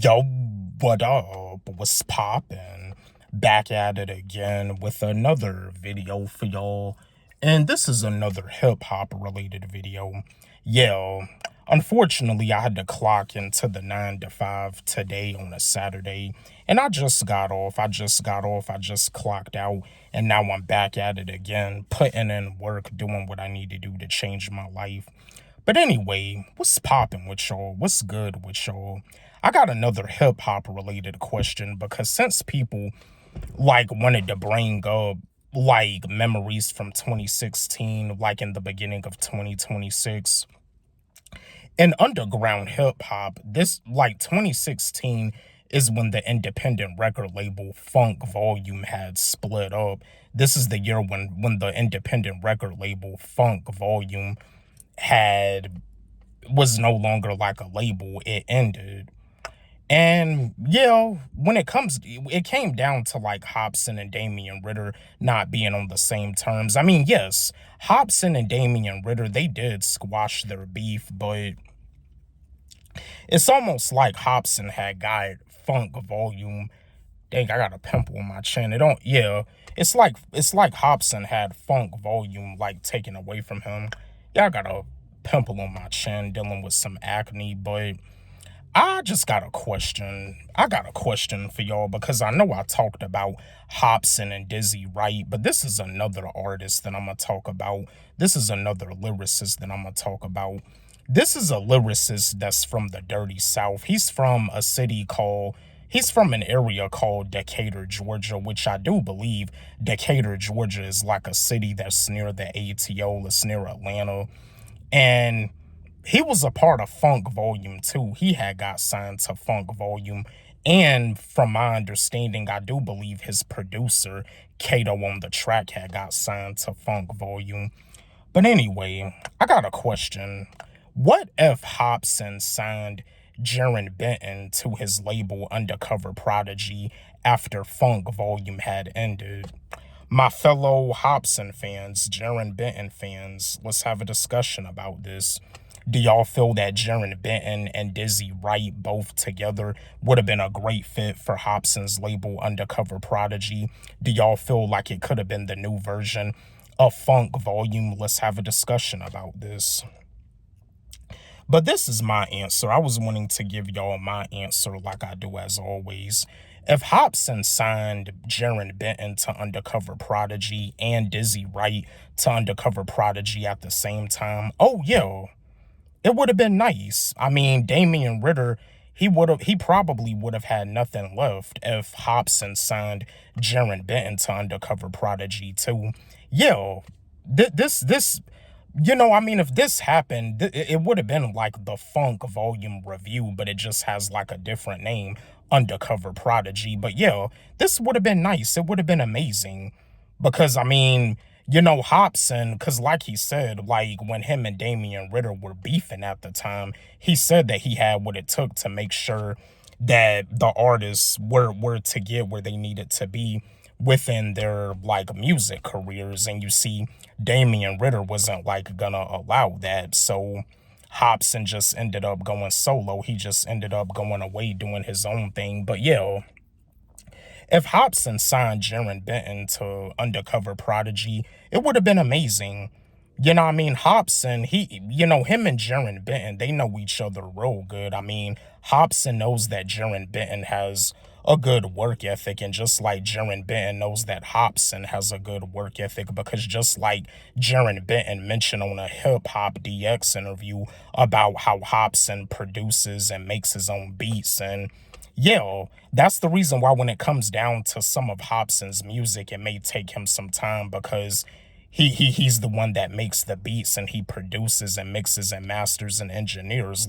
Yo, what up? What's poppin'? Back at it again with another video for y'all. And this is another hip hop related video. Yeah, unfortunately, I had to clock into the 9 to 5 today on a Saturday. And I just got off. I just clocked out. And now I'm back at it again, putting in work, doing what I need to do to change my life. But anyway, what's poppin' with y'all? What's good with y'all? I got another hip hop related question because since people wanted to bring up memories from 2016, like in the beginning of 2026, in underground hip hop, this 2016 is when the independent record label Funk Volume had split up. This is the year when the independent record label Funk Volume had was no longer like a label. It ended. And yeah, it came down to Hopsin and Damian Ritter not being on the same terms. I mean, yes, Hopsin and Damian Ritter, they did squash their beef, but it's almost like Hopsin had got Funk Volume. Dang, I got a pimple on my chin. It don't, yeah. It's like Hopsin had Funk Volume taken away from him. Yeah, I got a pimple on my chin dealing with some acne, but I just got a question. I got a question for y'all because I know I talked about Hopsin and Dizzy Wright, but this is another artist that I'm going to talk about. This is another lyricist that I'm going to talk about. This is a lyricist that's from the Dirty South. He's from an area called Decatur, Georgia, which I do believe Decatur, Georgia is like a city that's near the ATO. It's near Atlanta. And he was a part of Funk Volume 2. He had got signed to Funk Volume. And from my understanding, I do believe his producer, Kato on the track, had got signed to Funk Volume. But anyway, I got a question. What if Hopsin signed Jarren Benton to his label Undercover Prodigy after Funk Volume had ended? My fellow Hopsin fans, Jarren Benton fans, let's have a discussion about this. Do y'all feel that Jarren Benton and Dizzy Wright both together would have been a great fit for Hopsin's label Undercover Prodigy? Do y'all feel like it could have been the new version of Funk Volume? Let's have a discussion about this. But this is my answer. I was wanting to give y'all my answer like I do as always. If Hopsin signed Jarren Benton to Undercover Prodigy and Dizzy Wright to Undercover Prodigy at the same time, oh yeah, it would have been nice. I mean, Damian Ritter, he probably would have had nothing left if Hopsin signed Jarren Benton to Undercover Prodigy too. Yeah, this if this happened, it would have been like the Funk Volume Review, but it just has a different name, Undercover Prodigy. But yeah, this would have been nice. It would have been amazing because, Hopsin, because like he said, when him and Damian Ritter were beefing at the time, he said that he had what it took to make sure that the artists were to get where they needed to be within their music careers. And you see, Damian Ritter wasn't gonna allow that, so Hopsin just ended up going solo. He just ended up going away doing his own thing. But yeah, if Hopsin signed Jarren Benton to Undercover Prodigy, it would have been amazing. Hopsin, him and Jarren Benton, they know each other real good. Hopsin knows that Jarren Benton has a good work ethic, and just like Jarren Benton knows that Hopsin has a good work ethic, because just like Jarren Benton mentioned on a Hip Hop DX interview about how Hopsin produces and makes his own beats, and yeah, that's the reason why when it comes down to some of Hopsin's music, it may take him some time, because he's the one that makes the beats, and he produces and mixes and masters and engineers.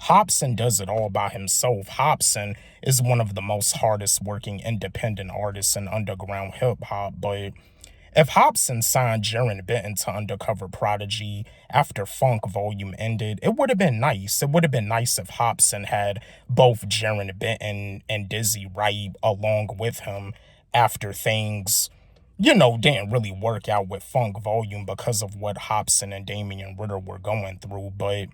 Hopsin does it all by himself. Hopsin is one of the most hardest working independent artists in underground hip hop. But if Hopsin signed Jarren Benton to Undercover Prodigy after Funk Volume ended, it would have been nice. It would have been nice if Hopsin had both Jarren Benton and Dizzy Wright along with him after things didn't really work out with Funk Volume because of what Hopsin and Damian Ritter were going through. But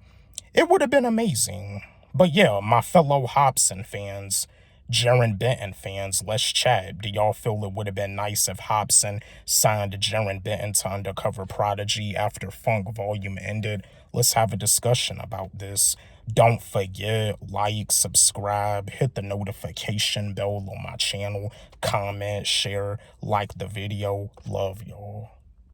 it would have been amazing. But yeah, my fellow Hopsin fans, Jarren Benton fans, let's chat. Do y'all feel it would have been nice if Hopsin signed Jarren Benton to Undercover Prodigy after Funk Volume ended? Let's have a discussion about this. Don't forget, like, subscribe, hit the notification bell on my channel, comment, share, like the video. Love y'all.